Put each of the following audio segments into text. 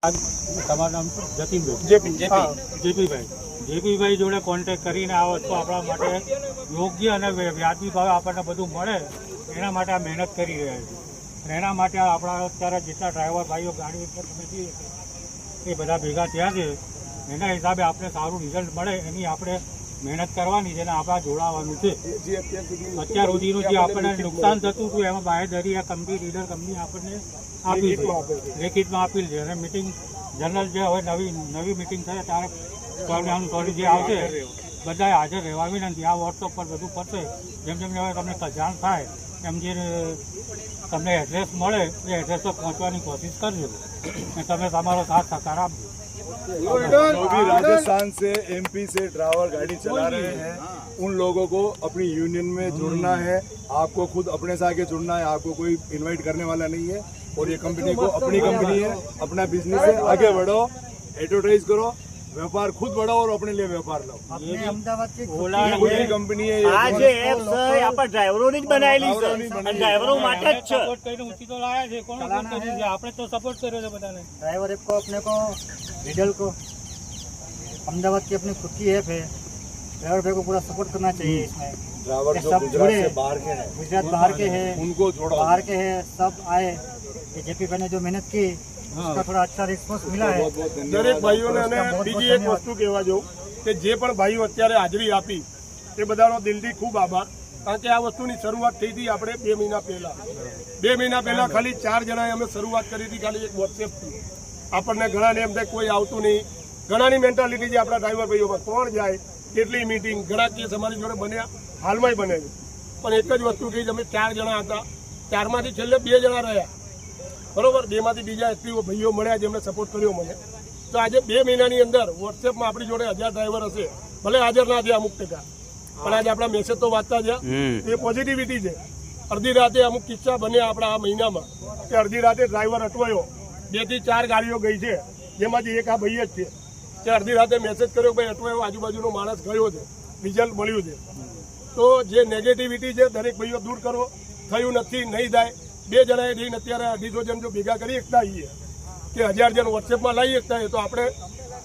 તમારું નામ જતીનભાઈ જેપીભાઈ જોડે કોન્ટેક્ટ કરીને આ વસ્તુ આપણા માટે યોગ્ય અને વ્યાજબી ભાવે આપણને બધું મળે એના માટે આ મહેનત કરી રહ્યા છે અને એના માટે આપણા અત્યારે જેટલા ડ્રાઈવર ભાઈઓ ગાડી ઉપર તમે જઈએ એ બધા ભેગા થયા છે એના હિસાબે આપણે સારું રિઝલ્ટ મળે એની આપણે મહેનત કરવાની છે અને આપણે જોડાવાનું છે. અત્યાર સુધીનું જે આપણને નુકસાન થતું હતું એમાં બાહેધરી આ કંપની રીડર કંપની આપણને આપી છે, લેખિતમાં આપેલ છે. અને મિટિંગ જનરલ જે હવે નવી મિટિંગ થાય ત્યારે થોડી જે આવશે બધાએ હાજર રહેવા વિનંતી. આ વોટ્સઅપ પર બધું પડશે. જેમ જેમ હવે તમને જાણ થાય એમ જે તમને એડ્રેસ મળે એ એડ્રેસ પર પહોંચવાની કોશિશ કરજો અને તમે તમારો સાથ સહકાર આપજો. जो भी राजस्थान से एमपी से ड्राइवर गाड़ी चला रहे हैं उन लोगों को अपनी यूनियन में जुड़ना है. आपको खुद अपने से आगे जुड़ना है. आपको कोई इनवाइट करने वाला नहीं है. और ये कंपनी को अपनी कंपनी है, अपना बिजनेस है, आगे बढ़ो, एडवर्टाइज करो, व्यापार खुद बढ़ाओ और अपने लिए व्यापार लो. અમદાવાદ की खुद की कंपनी है આ જે એપ છે આપણે ડ્રાઈવરોની જ બનાવેલી છે અને ડ્રાઈવરો માટે જ છે. સપોર્ટ કરીને ઊંચી તો લાયા છે, કોણ સપોર્ટ કર્યું છે? આપણે તો સપોર્ટ કર્યો છે બધાને. ड्राइवर ऐप को अपने को रिडल को अहमदाबाद की अपनी खुद की ऐप है. ड्राइवर भाई को पूरा सपोर्ट करना चाहिए इसमें. ड्राइवर जो सब गुजरात जुड़े, से बाहर के हैं गुजरात बाहर के हैं, उनको जोड़ो. बाहर के हैं, सब आए. ये जेपी भाई ने जो मेहनत की उसका थोड़ा अच्छा रिस्पॉन्स मिला है. बहुत बहुत धन्यवाद. દરેક ભાઈઓને અને બીજી એક વસ્તુ કહેવા જાઉં કે જે પણ ભાઈઓ અત્યારે હાજરી આપી એ બધાનો દિલથી ખૂબ આભાર. કારણ કે આ વસ્તુની શરૂઆત થઈ હતી આપણે 2 મહિના પહેલા. 2 મહિના પહેલા ખાલી 4 જણાએ અમે શરૂઆત કરી હતી, ખાલી એક વોટ્સએપથી. આપણને ઘણાને એમ થાય કોઈ આવતું નહીં. ઘણાની મેન્ટાલિટી છે આપણા ડ્રાઈવર ભાઈઓમાં કોણ જાય, કેટલી મીટિંગ, ઘણા કેસ અમારી જોડે બન્યા, હાલમાંય બને છે. પણ એક જ વસ્તુ થઈ, અમે 4 જણા હતા, 4માંથી છેલ્લે 2 જણા રહ્યા, બરોબર. 2માંથી બીજા એક્ટિવ ભાઈઓ મળ્યા જેમને સપોર્ટ કર્યો મને. તો આજે 2 મહિનાની અંદર વોટ્સએપમાં આપણી જોડે 1000 ડ્રાઈવર હશે, ભલે હાજર ના થયા અમુક ટકા, પણ આજે આપણા મેસેજ તો વાંચતા જ એ પોઝિટિવિટી છે. અડધી રાતે અમુક કિસ્સા બન્યા આપણા આ મહિનામાં કે અડધી રાતે ડ્રાઈવર અટવાયો, 2 થી 4 ગાડીઓ ગઈ છે, જેમાંથી એક આ ભાઈ જ છે કે અડધી રાતે મેસેજ કર્યો ભાઈ અટવાયો, આજુબાજુનો માણસ ગયો છે, રિઝલ્ટ મળ્યું છે. તો જે નેગેટિવિટી છે દરેક ભાઈઓ દૂર કરો. થયું નથી, નહીં થાય. 2 જણાએ જઈને અત્યારે 250 જણ જો ભેગા કરી શકતા હોઈએ કે 1000 જણ વોટ્સએપમાં લાવી શકતા હોય તો આપણે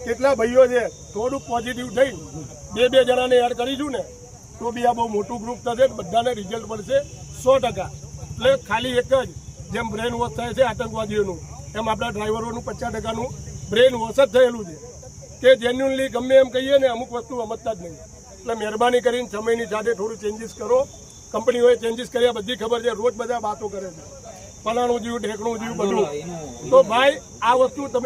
કેટલા ભાઈઓ છે થોડુંક પોઝિટિવ થઈ 2 જણાને એડ કરીશું ને તો બી આ બહુ મોટું ગ્રુપ થશે. બધાને રિઝલ્ટ મળશે 100%. એટલે ખાલી એક જ જેમ બ્રેન વોશ થાય છે આતંકવાદીઓનું, એમ આપણા ડ્રાઈવરોનું 50%નું બ્રેન વોશ જ થયેલું છે કે જેન્યુઅનલી ગમે એમ કહીએ ને અમુક વસ્તુ સમજતા જ નહીં. એટલે મહેરબાની કરીને સમયની સાથે થોડું ચેન્જીસ કરો. કંપનીઓએ ચેન્જીસ કર્યા બધી ખબર છે. રોજ બધા વાતો કરે છે, ફલાણું જીવ ઢેકણું જીવ બધું. તો ભાઈ આ વસ્તુ તમે